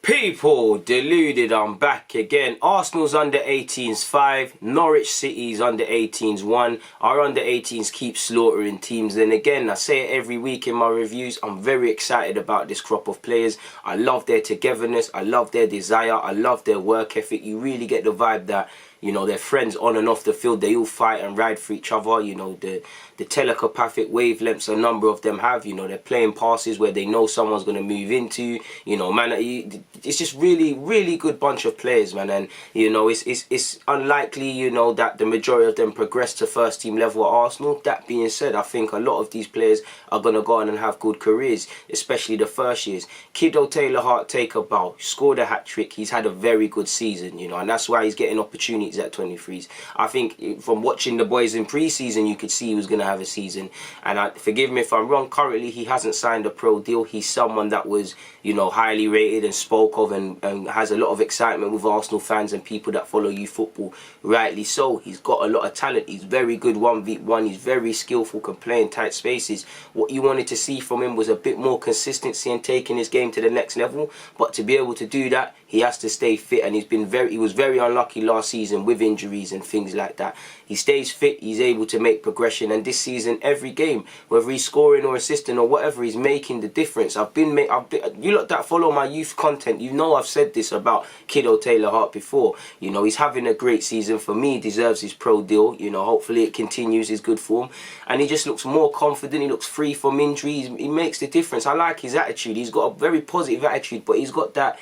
People, deluded, I'm back again. Arsenal's under-18's 5, Norwich City's under-18's 1. Our under-18's keep slaughtering teams. And again, I say it every week in my reviews, I'm very excited about this crop of players. I love their togetherness, I love their desire, I love their work ethic. You really get the vibe that, you know, they're friends on and off the field. They all fight and ride for each other. You know, the telepathic wavelengths a number of them have. You know, they're playing passes where they know someone's going to move into. You know, man, it's just really good bunch of players, man. And, you know, it's unlikely, you know, that the majority of them progress to first team level at Arsenal. That being said, I think a lot of these players are going to go on and have good careers, especially the first years. KIDO Taylor-Hart, take a bow, scored a hat-trick. He's had a very good season, you know, and that's why he's getting opportunities at 23s. I think from watching the boys in pre-season, you could see he was going to have a season. And forgive me if I'm wrong, currently he hasn't signed a pro deal. He's someone that was, you know, highly rated and spoke of and has a lot of excitement with Arsenal fans and people that follow youth football. Rightly so. He's got a lot of talent. He's very good 1v1. He's very skillful, can play in tight spaces. What you wanted to see from him was a bit more consistency and taking his game to the next level. But to be able to do that, he has to stay fit, and he was very unlucky last season with injuries and things like that. He stays fit, he's able to make progression, and this season every game, whether he's scoring or assisting or whatever, he's making the difference. You lot that follow my youth content, you know I've said this about KIDO Taylor-Hart before. You know, he's having a great season. For me, he deserves his pro deal. You know, hopefully it continues his good form, and he just looks more confident. He looks free from injuries. He makes the difference. I like his attitude. He's got a very positive attitude, but he's got that.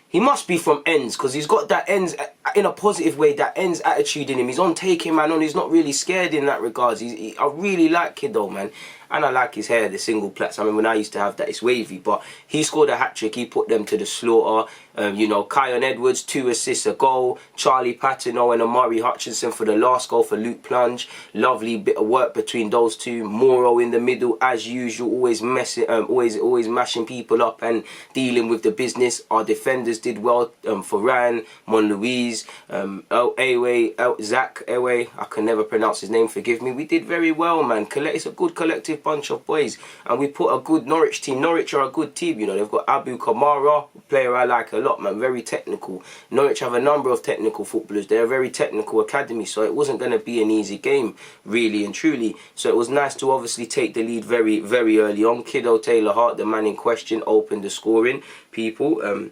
He must be from ends, because he's got that ends in a positive way, that ends attitude in him. He's on taking man on. He's not really scared in that regards. I really like KIDO, man. And I like his hair, the single plaits. I mean, when I used to have that, it's wavy. But he scored a hat-trick. He put them to the slaughter. You know, Edwards, 2 assists, a goal. Charlie Patino and Amari Hutchinson for the last goal for Luke Plunge. Lovely bit of work between those two. Moro in the middle, as usual, always messing, always mashing people up and dealing with the business. Our defenders did well. For Ryan, Mon Louise, Zach Ewe. I can never pronounce his name. Forgive me. We did very well, man. It's a good collective bunch of boys, and we put a good Norwich team. Norwich are a good team, you know. They've got Abu Kamara, a player I like a lot, man. Very technical. Norwich have a number of technical footballers. They're a very technical academy, so it wasn't going to be an easy game, really and truly. So it was nice to obviously take the lead very early on. KIDO Taylor-Hart, the man in question, opened the scoring. People,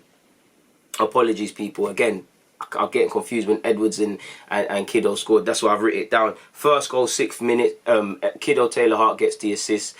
apologies, people. Again, I'm getting confused when Edwards and KIDO scored. That's why I've written it down. First goal, 6th minute. KIDO Taylor-Hart gets the assist.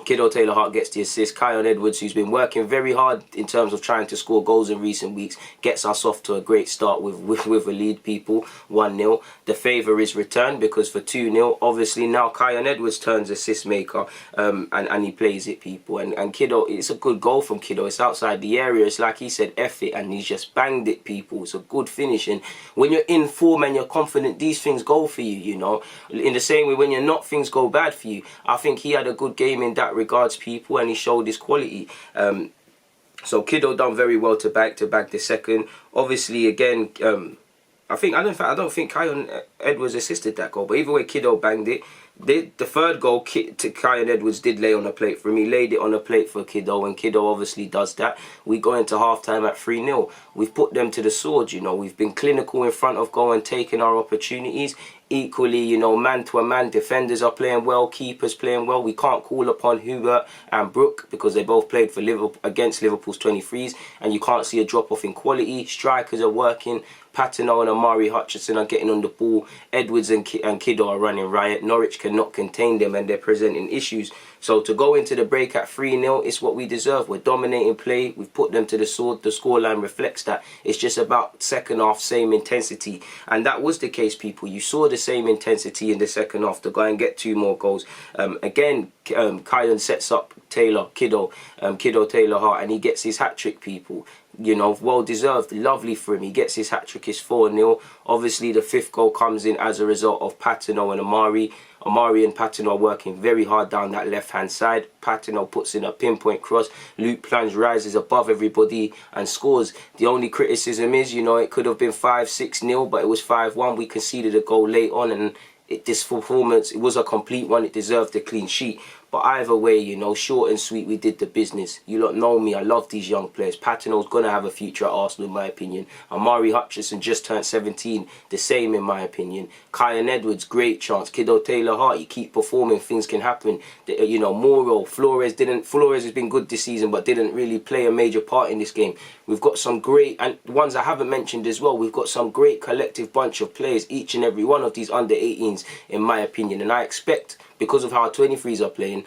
KIDO Taylor-Hart gets the assist. Kion Edwards, who's been working very hard in terms of trying to score goals in recent weeks, gets us off to a great start with a lead, people. 1-0. The favour is returned because for 2-0, obviously now Kion Edwards turns assist maker, and he plays it, people. And KIDO, it's a good goal from KIDO. It's outside the area. It's like he said, F it, and he's just banged it, people. It's a good finish. And when you're in form and you're confident, these things go for you, you know. In the same way, when you're not, things go bad for you. I think he had a good game in that regards, people, and he showed his quality. So KIDO done very well to back the second. Obviously, again, I don't think Kion Edwards assisted that goal, but either way, KIDO banged it. The third goal to Kion Edwards did lay on a plate for him. He laid it on a plate for KIDO, and KIDO obviously does that. We go into half-time at 3-0. We've put them to the sword, you know. We've been clinical in front of goal and taking our opportunities. Equally, you know, man-to-a-man, defenders are playing well, keepers playing well. We can't call upon Hubert and Brook because they both played for Liverpool against Liverpool's 23s, and you can't see a drop-off in quality. Strikers are working. Patino and Amari Hutchinson are getting on the ball. Edwards and KIDO are running riot. Norwich cannot contain them, and they're presenting issues. So to go into the break at 3-0, it's what we deserve. We're dominating play. We've put them to the sword. The scoreline reflects that. It's just about second half, same intensity. And that was the case, people. You saw the same intensity in the second half to go and get 2 more goals. Again, Kion sets up KIDO Taylor-Hart, and he gets his hat-trick, people. You know, well deserved, lovely for him. He gets his hat-trick, it's 4-0. Obviously, the 5th goal comes in as a result of Patino and Amari. Amari and Patino are working very hard down that left-hand side. Patino puts in a pinpoint cross. Luke Plunge rises above everybody and scores. The only criticism is, you know, it could have been 5-6-0, but it was 5-1. We conceded a goal late on, and this performance, it was a complete one. It deserved a clean sheet. But either way, you know, short and sweet, we did the business. You lot know me, I love these young players. Patino's going to have a future at Arsenal, in my opinion. Amari Hutchinson just turned 17, the same in my opinion. Kyan Edwards, great chance. KIDO Taylor-Hart, you keep performing, things can happen. You know, Moro, Flores has been good this season, but didn't really play a major part in this game. We've got some great, and ones I haven't mentioned as well, we've got some great collective bunch of players, each and every one of these under-18s, in my opinion. And I expect, because of how our 23s are playing,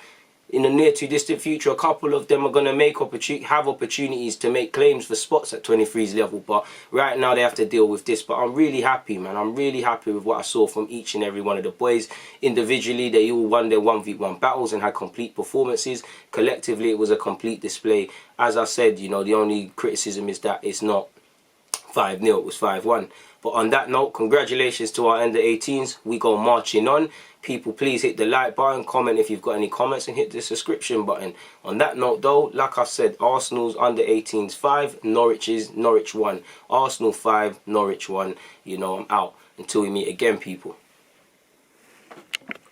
in the near to distant future, a couple of them are going to have opportunities to make claims for spots at 23s level. But right now they have to deal with this. But I'm really happy, man. I'm really happy with what I saw from each and every one of the boys. Individually, they all won their 1v1 battles and had complete performances. Collectively, it was a complete display. As I said, you know, the only criticism is that it's not 5-0, it was 5-1. But on that note, congratulations to our under-18s. We go marching on. People, please hit the like button, comment if you've got any comments, and hit the subscription button. On that note though, like I said, Arsenal's under-18s 5, Norwich 1. Arsenal 5, Norwich 1. You know, I'm out. Until we meet again, people.